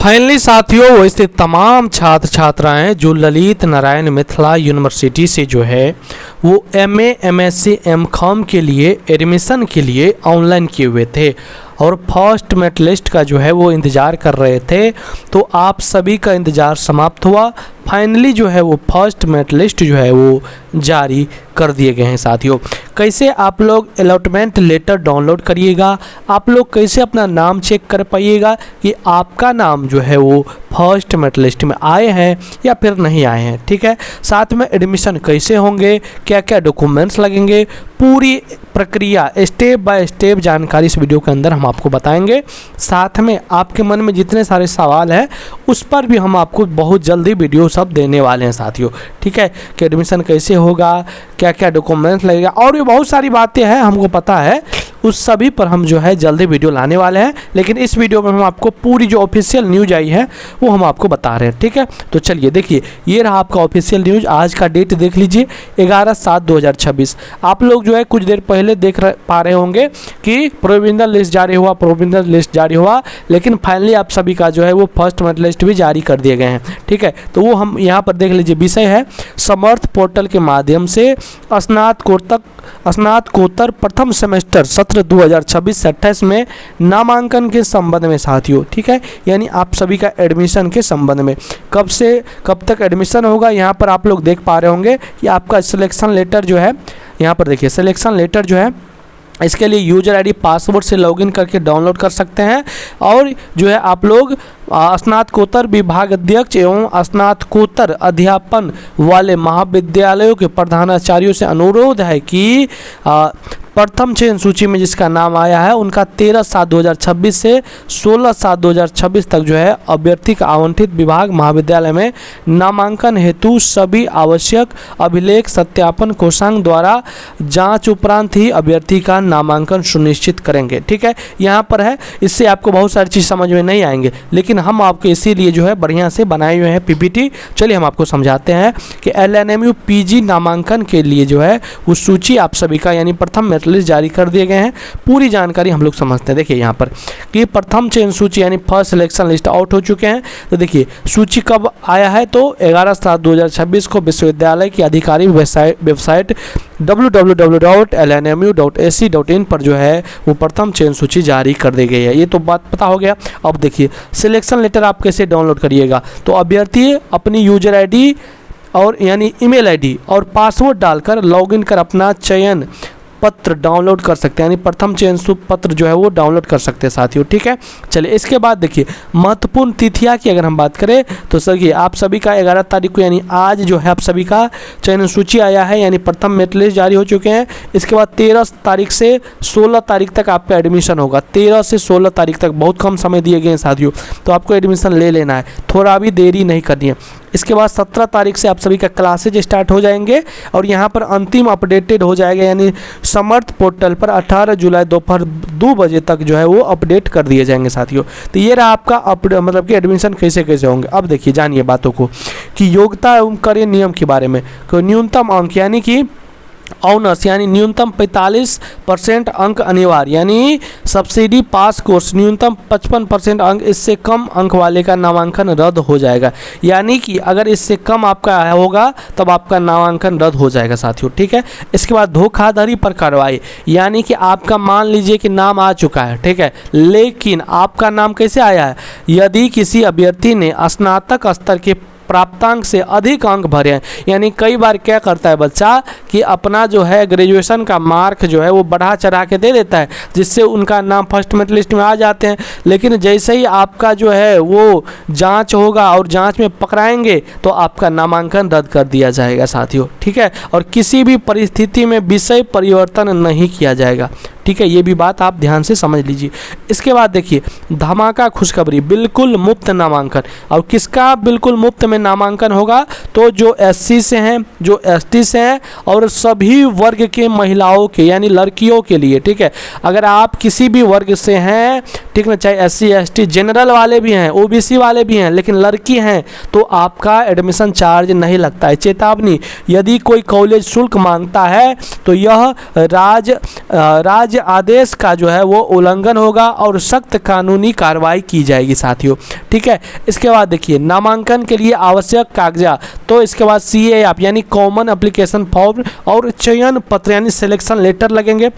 Finally साथियों, वैसे तमाम छात्र छात्राएं जो ललित नारायण मिथिला यूनिवर्सिटी से जो है वो MA MSc M.Com के लिए एडमिशन के लिए ऑनलाइन किए हुए थे और फर्स्ट मेरिट लिस्ट का जो है वो इंतज़ार कर रहे थे। तो आप सभी का इंतज़ार समाप्त हुआ। फाइनली जो है वो फर्स्ट मेरिट लिस्ट जो है वो जारी कर दिए गए हैं। साथियों, कैसे आप लोग अलॉटमेंट लेटर डाउनलोड करिएगा, आप लोग कैसे अपना नाम चेक कर पाइएगा कि आपका नाम जो है वो फर्स्ट मेरिट लिस्ट में आए हैं या फिर नहीं आए हैं। ठीक है, साथ में एडमिशन कैसे होंगे, क्या क्या डॉक्यूमेंट्स लगेंगे, पूरी प्रक्रिया स्टेप बाय स्टेप जानकारी इस वीडियो के अंदर हम आपको बताएंगे। साथ में आपके मन में जितने सारे सवाल हैं उस पर भी हम आपको बहुत जल्दी वीडियो सब देने वाले हैं साथियों। ठीक है, कि एडमिशन कैसे होगा, क्या क्या डॉक्यूमेंट्स लगेगा और भी बहुत सारी बातें हैं हमको पता है, उस सभी पर हम जो है जल्दी वीडियो लाने वाले हैं। लेकिन इस वीडियो में हम आपको पूरी जो ऑफिशियल न्यूज आई है वो हम आपको बता रहे हैं। ठीक है, तो चलिए देखिए, ये रहा आपका ऑफिशियल न्यूज। आज का डेट देख लीजिए 11/7/2026। आप लोग जो है कुछ देर पहले पा रहे होंगे कि प्रोविजनल लिस्ट जारी हुआ, लेकिन फाइनली आप सभी का जो है वो फर्स्ट मेरिट लिस्ट भी जारी कर दिए गए हैं। ठीक है, तो वो हम यहाँ पर देख लीजिए। विषय है समर्थ पोर्टल के माध्यम से स्नातकोत्तर प्रथम सेमेस्टर सत्र 2026-28 में नामांकन के संबंध में साथियों। ठीक है, यानी आप सभी का एडमिशन के संबंध में कब से कब तक एडमिशन होगा, यहाँ पर आप लोग देख पा रहे होंगे कि आपका सिलेक्शन लेटर जो है, यहाँ पर देखिए सिलेक्शन लेटर जो है, इसके लिए यूजर आईडी पासवर्ड से लॉगिन करके डाउनलोड कर सकते हैं। और जो है आप लोग स्नातकोत्तर विभाग अध्यक्ष एवं स्नातकोत्तर अध्यापन वाले महाविद्यालयों के प्रधानाचार्यों से अनुरोध है कि प्रथम चयन सूची में जिसका नाम आया है उनका 13/7/2026 से 16/7/2026 तक जो है अभ्यर्थी का आवंटित विभाग महाविद्यालय में नामांकन हेतु सभी आवश्यक अभिलेख सत्यापन कोषांग द्वारा जांच उपरांत ही अभ्यर्थी का नामांकन सुनिश्चित करेंगे। ठीक है, यहाँ पर है, इससे आपको बहुत सारी चीज़ समझ में नहीं आएंगे, लेकिन हम आपको इसीलिए जो है बढ़िया से बनाए हुए हैं PPT। चलिए हम आपको समझाते हैं कि LNMU PG नामांकन के लिए जो है वो सूची आप सभी का यानी प्रथम मेरिट लिस्ट जारी कर दिए गए हैं। पूरी जानकारी हम लोग समझते हैं। देखिए यहाँ पर कि प्रथम चयन सूची यानी फर्स्ट सिलेक्शन लिस्ट आउट हो चुके हैं। तो देखिए सूची कब आया है, तो 11/7/2026 को विश्वविद्यालय की आधिकारिक वेबसाइट www.lnmu.ac.in पर जो है वो प्रथम चयन सूची जारी कर दी गई है। ये तो बात पता हो गया। अब देखिए सिलेक्शन लेटर आप कैसे डाउनलोड करिएगा, तो अभ्यर्थी अपनी यूजर आईडी और यानी ईमेल आईडी और पासवर्ड डालकर लॉगिन कर अपना चयन पत्र डाउनलोड कर सकते हैं, यानी प्रथम चयन पत्र जो है वो डाउनलोड कर सकते हैं साथियों। ठीक है, चलिए इसके बाद देखिए महत्वपूर्ण तिथियां की अगर हम बात करें तो सर आप सभी का 11 तारीख को यानी आज जो है आप सभी का चयन सूची आया है, यानी प्रथम मेरिट लिस्ट जारी हो चुके हैं। इसके बाद 13 तारीख से 16 तारीख तक आपका एडमिशन होगा। 13 से 16 तारीख तक बहुत कम समय दिए गए हैं साथियों, तो आपको एडमिशन ले लेना है, थोड़ा भी देरी नहीं करनी है। इसके बाद 17 तारीख से आप सभी का क्लासेज स्टार्ट हो जाएंगे और यहाँ पर अंतिम अपडेटेड हो जाएगा, यानी समर्थ पोर्टल पर 18 जुलाई दोपहर 2 बजे तक जो है वो अपडेट कर दिए जाएंगे साथियों। तो ये रहा आपका मतलब कि एडमिशन कैसे कैसे होंगे। अब देखिए जानिए बातों को कि योग्यता एवं करियर नियम के बारे में। न्यूनतम अंक यानी कि ऑनर्स यानी न्यूनतम 45% अंक अनिवार्य, यानी सब्सिडी पास कोर्स न्यूनतम 55% अंक, इससे कम अंक वाले का नामांकन रद्द हो जाएगा। यानी कि अगर इससे कम आपका होगा तब आपका नामांकन रद्द हो जाएगा साथियों। ठीक है, इसके बाद धोखाधड़ी पर कार्रवाई, यानी कि आपका मान लीजिए कि नाम आ चुका है, ठीक है, लेकिन आपका नाम कैसे आया है, यदि किसी अभ्यर्थी ने स्नातक स्तर के प्राप्तांक से अधिक अंक भरे हैं, यानी कई बार क्या करता है बच्चा कि अपना जो है ग्रेजुएशन का मार्क जो है वो बढ़ा चढ़ा के दे देता है, जिससे उनका नाम फर्स्ट मेरिट लिस्ट में आ जाते हैं। लेकिन जैसे ही आपका जो है वो जांच होगा और जांच में पकड़ाएंगे तो आपका नामांकन रद्द कर दिया जाएगा साथियों। ठीक है, और किसी भी परिस्थिति में विषय परिवर्तन नहीं किया जाएगा। ठीक है, ये भी बात आप ध्यान से समझ लीजिए। इसके बाद देखिए धमाका खुशखबरी, बिल्कुल मुफ्त नामांकन। और किसका बिल्कुल मुफ्त में नामांकन होगा, तो जो SC से हैं, जो ST से हैं और सभी वर्ग के महिलाओं के यानी लड़कियों के लिए। ठीक है, अगर आप किसी भी वर्ग से हैं ठीक ना, चाहे SC ST जनरल वाले भी हैं, OBC वाले भी हैं, लेकिन लड़की हैं तो आपका एडमिशन चार्ज नहीं लगता है। चेतावनी, यदि कोई कॉलेज शुल्क मांगता है तो यह राज्य आदेश का जो है वो उल्लंघन होगा और सख्त कानूनी कार्रवाई की जाएगी साथियों, ठीक है। इसके बाद देखिए नामांकन के लिए आवश्यक कागजात, तो इसके बाद CA यानी कॉमन एप्लीकेशन फॉर्म और चयन पत्र यानी सिलेक्शन लेटर लगेंगे।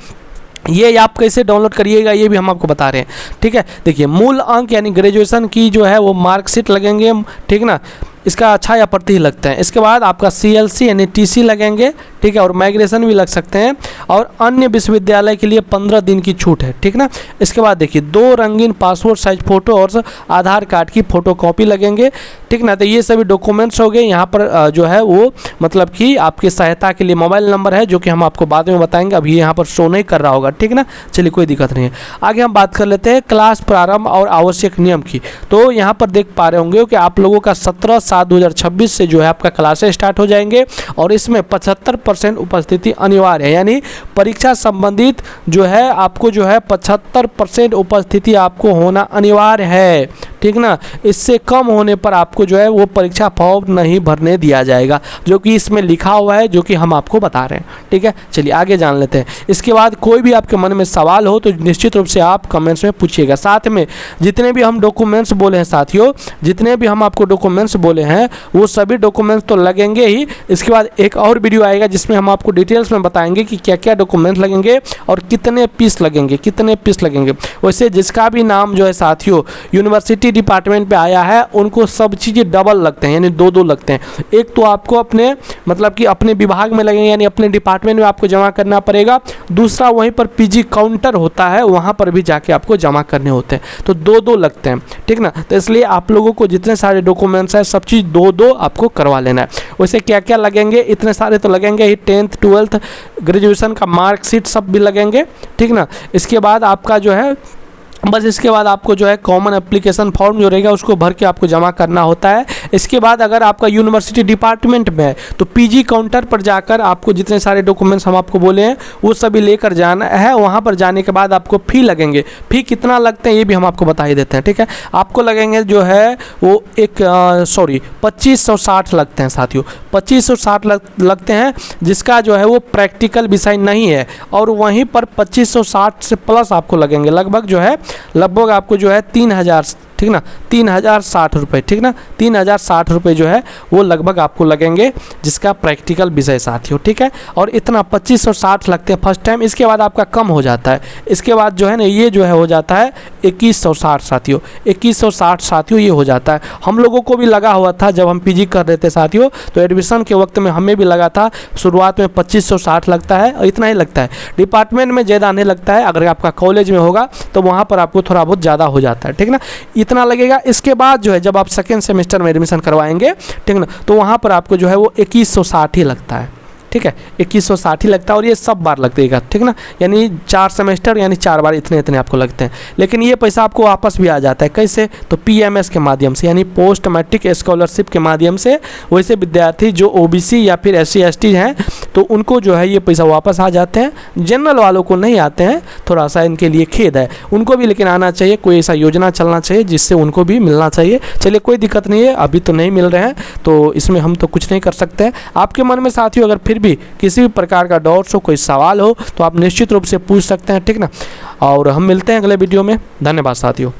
ये आप कैसे डाउनलोड करिएगा ये भी हम आपको बता रहे हैं, ठीक है। देखिए मूल अंक यानी ग्रेजुएशन की जो है वो मार्कशीट लगेंगे, ठीक ना, इसका अच्छा या प्रति लगते हैं। इसके बाद आपका CLC यानी TC लगेंगे, ठीक है, और माइग्रेशन भी लग सकते हैं, और अन्य विश्वविद्यालय के लिए 15 दिन की छूट है, ठीक ना। इसके बाद देखिए 2 रंगीन पासपोर्ट साइज फ़ोटो और आधार कार्ड की फ़ोटोकॉपी लगेंगे, ठीक ना। तो ये सभी डॉक्यूमेंट्स हो गए। यहाँ पर जो है वो मतलब कि आपकी सहायता के लिए मोबाइल नंबर है जो कि हम आपको बाद में बताएंगे, अभी यहाँ पर शो नहीं कर रहा होगा, ठीक ना। चलिए कोई दिक्कत नहीं है। आगे हम बात कर लेते हैं क्लास प्रारंभ और आवश्यक नियम की। तो यहाँ पर देख पा रहे होंगे कि आप लोगों का 17/7/2026 से जो है आपका क्लासेस स्टार्ट हो जाएंगे और इसमें 75% उपस्थिति अनिवार्य है, यानी परीक्षा संबंधित जो है आपको जो है 75% उपस्थिति आपको होना अनिवार्य है, ठीक ना। इससे कम होने पर आपको जो है वो परीक्षा फॉर्म नहीं भरने दिया जाएगा, जो कि इसमें लिखा हुआ है, जो कि हम आपको बता रहे हैं, ठीक है। चलिए आगे जान लेते हैं। इसके बाद कोई भी आपके मन में सवाल हो तो निश्चित रूप से आप कमेंट्स में पूछिएगा। साथ में जितने भी हम डॉक्यूमेंट्स बोले हैं साथियों, जितने भी हम आपको डॉक्यूमेंट्स बोले हैं वो सभी डॉक्यूमेंट्स तो लगेंगे ही। इसके बाद एक और वीडियो आएगा जिसमें हम आपको डिटेल्स में बताएंगे कि क्या क्या डॉक्यूमेंट्स लगेंगे और कितने पीस लगेंगे। वैसे जिसका भी नाम जो है साथियों यूनिवर्सिटी डिपार्टमेंट पे आया है उनको सब चीज़ें डबल लगते हैं, यानी 2 लगते हैं। एक तो आपको अपने मतलब कि अपने विभाग में लगेंगे, यानी अपने डिपार्टमेंट में आपको जमा करना पड़ेगा। दूसरा वहीं पर PG काउंटर होता है, वहाँ पर भी जाके आपको जमा करने होते हैं, तो 2 लगते हैं, ठीक ना। तो इसलिए आप लोगों को जितने सारे डॉक्यूमेंट्स हैं सब चीज़ 2 आपको करवा लेना है। वैसे क्या क्या लगेंगे, इतने सारे तो लगेंगे ही, 10th 12th ग्रेजुएशन का मार्कशीट सब भी लगेंगे, ठीक ना। इसके बाद आपका जो है बस इसके बाद आपको जो है कॉमन एप्लीकेशन फॉर्म जो रहेगा उसको भर के आपको जमा करना होता है। इसके बाद अगर आपका यूनिवर्सिटी डिपार्टमेंट में है तो PG काउंटर पर जाकर आपको जितने सारे डॉक्यूमेंट्स हम आपको बोले हैं वो सभी लेकर जाना है। वहाँ पर जाने के बाद आपको फ़ी लगेंगे। फ़ी कितना लगते हैं ये भी हम आपको बता ही देते हैं, ठीक है। आपको लगेंगे जो है वो 2560 लगते हैं साथियों, 2560 लगते हैं, जिसका जो है वो प्रैक्टिकल विषय नहीं है। और वहीं पर 2560 से प्लस आपको लगेंगे, लगभग आपको जो है 3000, ठीक ना, 3060 रुपये, ठीक ना, 3060 रुपये जो है वो लगभग आपको लगेंगे जिसका प्रैक्टिकल विषय साथियों, ठीक है। और इतना 2560 लगते हैं फर्स्ट टाइम। इसके बाद आपका कम हो जाता है, इसके बाद जो है ना ये जो है हो जाता है 2160 साथियों, 2160 साथियों ये हो जाता है। हम लोगों को भी लगा हुआ था जब हम PG कर रहे थे साथियों, तो एडमिशन के वक्त में हमें भी लगा था शुरुआत में 2560 लगता है, और इतना ही लगता है। डिपार्टमेंट में ज़्यादा नहीं लगता है, अगर आपका कॉलेज में होगा तो वहाँ पर आपको थोड़ा बहुत ज़्यादा हो जाता है, ठीक ना, इतना लगेगा। इसके बाद जो है जब आप सेकेंड सेमेस्टर में एडमिशन करवाएंगे, ठीक ना, तो वहाँ पर आपको जो है वो 2160 ही लगता है, ठीक है, 2160 ही लगता है। और ये सब बार लगेगा, ठीक ना, यानी 4 सेमेस्टर यानी 4 बार इतने आपको लगते हैं। लेकिन ये पैसा आपको वापस भी आ जाता है, कैसे, तो PMS के माध्यम से, यानी पोस्ट मैट्रिक स्कॉलरशिप के माध्यम से। वैसे विद्यार्थी जो OBC या फिर SC ST हैं तो उनको जो है ये पैसा वापस आ जाते हैं। जनरल वालों को नहीं आते हैं, थोड़ा सा इनके लिए खेद है, उनको भी लेकिन आना चाहिए। कोई ऐसा योजना चलना चाहिए जिससे उनको भी मिलना चाहिए। चलिए कोई दिक्कत नहीं है, अभी तो नहीं मिल रहे हैं तो इसमें हम तो कुछ नहीं कर सकते हैं। आपके मन में साथियों अगर फिर भी किसी भी प्रकार का डाउट्स हो, कोई सवाल हो तो आप निश्चित रूप से पूछ सकते हैं, ठीक ना। और हम मिलते हैं अगले वीडियो में। धन्यवाद साथियों।